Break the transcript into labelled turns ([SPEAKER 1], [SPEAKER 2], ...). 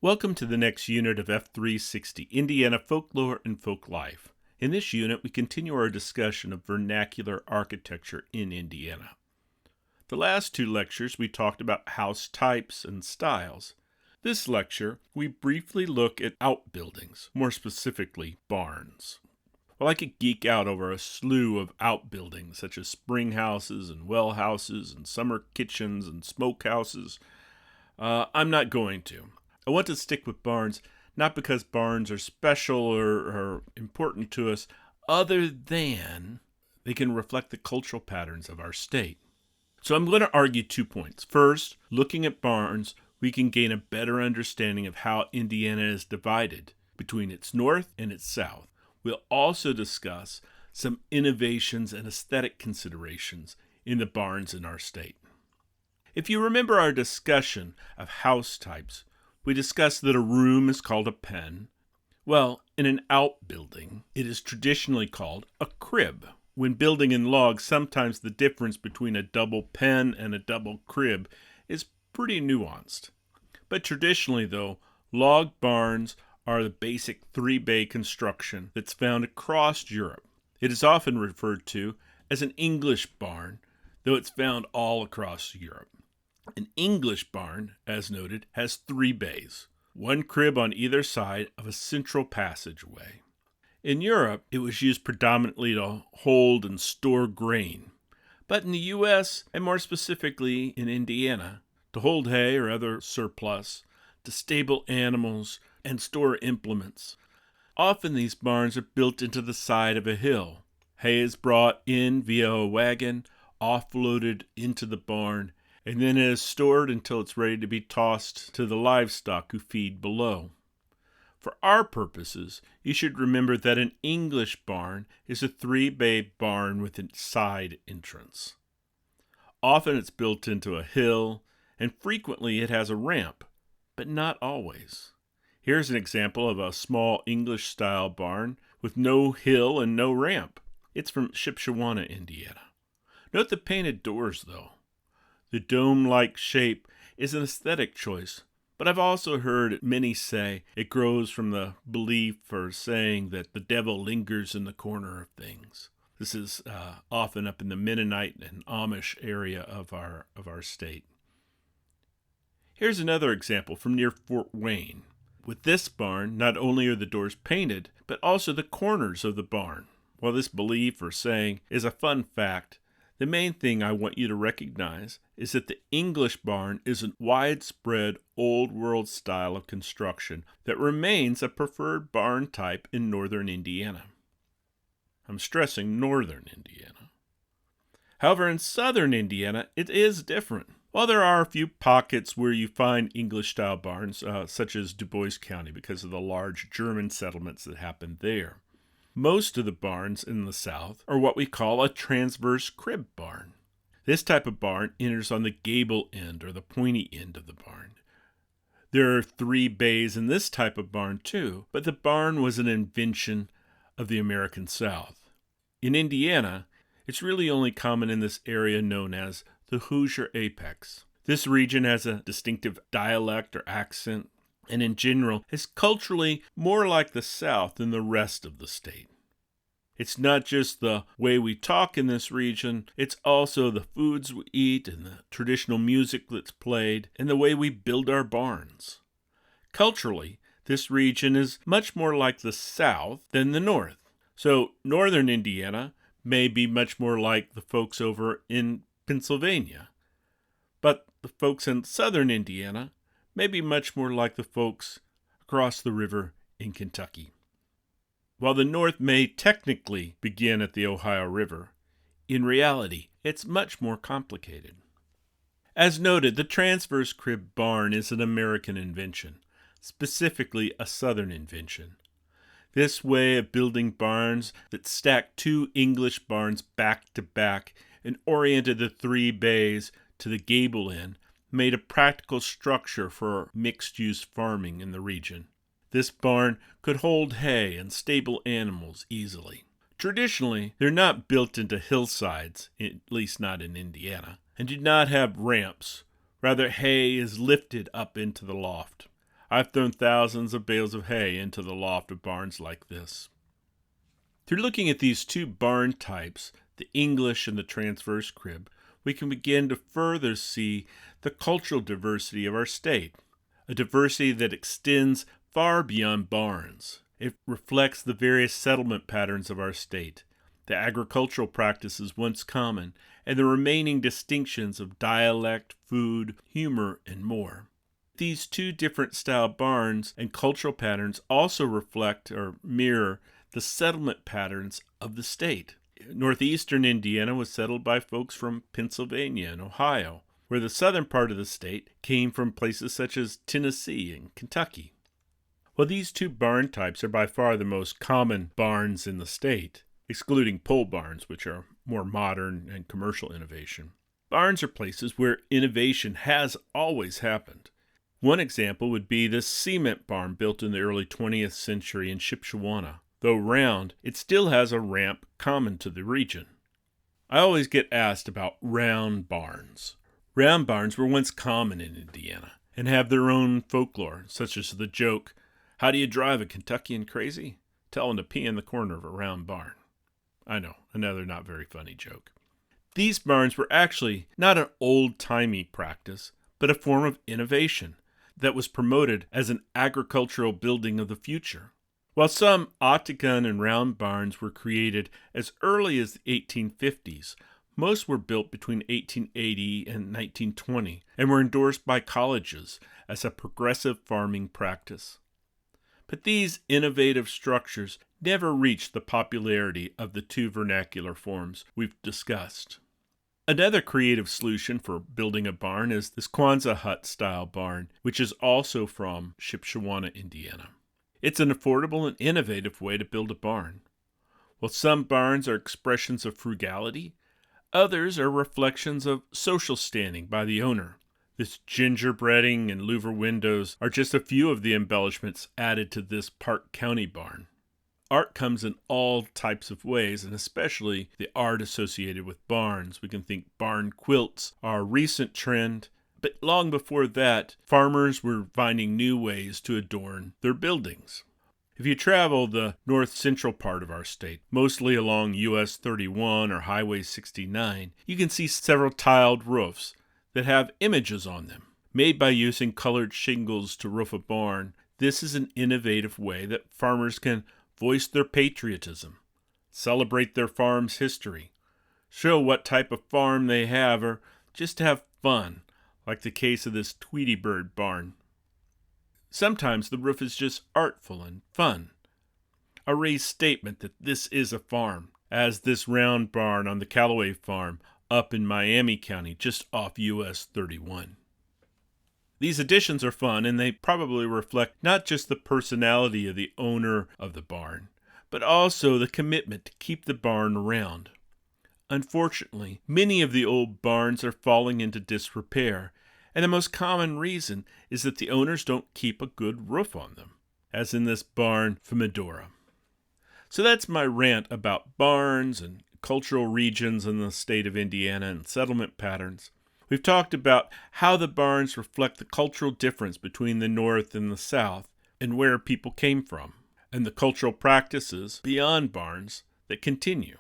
[SPEAKER 1] Welcome to the next unit of F360, Indiana Folklore and Folk Life. In this unit, we continue our discussion of vernacular architecture in Indiana. The last two lectures, we talked about house types and styles. This lecture, we briefly look at outbuildings, more specifically barns. While I could geek out over a slew of outbuildings, such as spring houses and well houses and summer kitchens and smokehouses, I'm not going to. I want to stick with barns, not because barns are special or important to us, other than they can reflect the cultural patterns of our state. So I'm going to argue 2 points. First, looking at barns, we can gain a better understanding of how Indiana is divided between its north and its south. We'll also discuss some innovations and aesthetic considerations in the barns in our state. If you remember our discussion of house types, we discussed that a room is called a pen. Well, in an outbuilding, it is traditionally called a crib. When building in logs, sometimes the difference between a double pen and a double crib is pretty nuanced. But traditionally, though, log barns are the basic three-bay construction that's found across Europe. It is often referred to as an English barn, though it's found all across Europe. An English barn, as noted, has 3 bays, one crib on either side of a central passageway. In Europe, it was used predominantly to hold and store grain, but in the U.S., and more specifically in Indiana, to hold hay or other surplus, to stable animals, and store implements. Often these barns are built into the side of a hill. Hay is brought in via a wagon, offloaded into the barn, and then it is stored until it's ready to be tossed to the livestock who feed below. For our purposes, you should remember that an English barn is a 3-bay barn with a side entrance. Often it's built into a hill, and frequently it has a ramp, but not always. Here's an example of a small English-style barn with no hill and no ramp. It's from Shipshewana, Indiana. Note the painted doors, though. The dome-like shape is an aesthetic choice, but I've also heard many say it grows from the belief or saying that the devil lingers in the corner of things. This is often up in the Mennonite and Amish area of our state. Here's another example from near Fort Wayne. With this barn, not only are the doors painted, but also the corners of the barn. While this belief or saying is a fun fact, the main thing I want you to recognize is that the English barn is a widespread Old World style of construction that remains a preferred barn type in northern Indiana. I'm stressing northern Indiana. However, in southern Indiana, it is different. While there are a few pockets where you find English-style barns, such as Du Bois County because of the large German settlements that happened there, most of the barns in the South are what we call a transverse crib barn. This type of barn enters on the gable end or the pointy end of the barn. There are 3 bays in this type of barn too, but the barn was an invention of the American South. In Indiana, it's really only common in this area known as the Hoosier Apex. This region has a distinctive dialect or accent, and in general is culturally more like the South than the rest of the state. It's not just the way we talk in this region, it's also the foods we eat and the traditional music that's played and the way we build our barns. Culturally, this region is much more like the South than the North. So northern Indiana may be much more like the folks over in Pennsylvania, but the folks in southern Indiana may be much more like the folks across the river in Kentucky. While the North may technically begin at the Ohio River, in reality, it's much more complicated. As noted, the transverse crib barn is an American invention, specifically a Southern invention. This way of building barns that stacked 2 English barns back to back and oriented the 3 bays to the gable end made a practical structure for mixed-use farming in the region. This barn could hold hay and stable animals easily. Traditionally, they're not built into hillsides, at least not in Indiana, and do not have ramps. Rather, hay is lifted up into the loft. I've thrown thousands of bales of hay into the loft of barns like this. Through looking at these two barn types, the English and the transverse crib, we can begin to further see the cultural diversity of our state, a diversity that extends far beyond barns. It reflects the various settlement patterns of our state, the agricultural practices once common, and the remaining distinctions of dialect, food, humor, and more. These two different style barns and cultural patterns also reflect or mirror the settlement patterns of the state. Northeastern Indiana was settled by folks from Pennsylvania and Ohio, where the southern part of the state came from places such as Tennessee and Kentucky. While these two barn types are by far the most common barns in the state, excluding pole barns, which are more modern and commercial innovation, barns are places where innovation has always happened. One example would be the cement barn built in the early 20th century in Shipshewana. Though round, it still has a ramp common to the region. I always get asked about round barns. Round barns were once common in Indiana and have their own folklore, such as the joke, "How do you drive a Kentuckian crazy? Tell him to pee in the corner of a round barn." I know, another not very funny joke. These barns were actually not an old-timey practice, but a form of innovation that was promoted as an agricultural building of the future. While some octagon and round barns were created as early as the 1850s, most were built between 1880 and 1920 and were endorsed by colleges as a progressive farming practice. But these innovative structures never reached the popularity of the two vernacular forms we've discussed. Another creative solution for building a barn is this Quonset hut-style barn, which is also from Shipshewana, Indiana. It's an affordable and innovative way to build a barn. While some barns are expressions of frugality, others are reflections of social standing by the owner. This gingerbreading and louver windows are just a few of the embellishments added to this Park County barn. Art comes in all types of ways, and especially the art associated with barns. We can think barn quilts are a recent trend, but long before that, farmers were finding new ways to adorn their buildings. If you travel the north-central part of our state, mostly along US 31 or Highway 69, you can see several tiled roofs that have images on them. Made by using colored shingles to roof a barn, this is an innovative way that farmers can voice their patriotism, celebrate their farm's history, show what type of farm they have, or just have fun, like the case of this Tweety Bird barn. Sometimes the roof is just artful and fun, a raised statement that this is a farm, as this round barn on the Callaway farm up in Miami County, just off US 31. These additions are fun, and they probably reflect not just the personality of the owner of the barn, but also the commitment to keep the barn around. Unfortunately, many of the old barns are falling into disrepair, and the most common reason is that the owners don't keep a good roof on them, as in this barn from Medora. So that's my rant about barns and cultural regions in the state of Indiana and settlement patterns. We've talked about how the barns reflect the cultural difference between the North and the South and where people came from, and the cultural practices beyond barns that continue.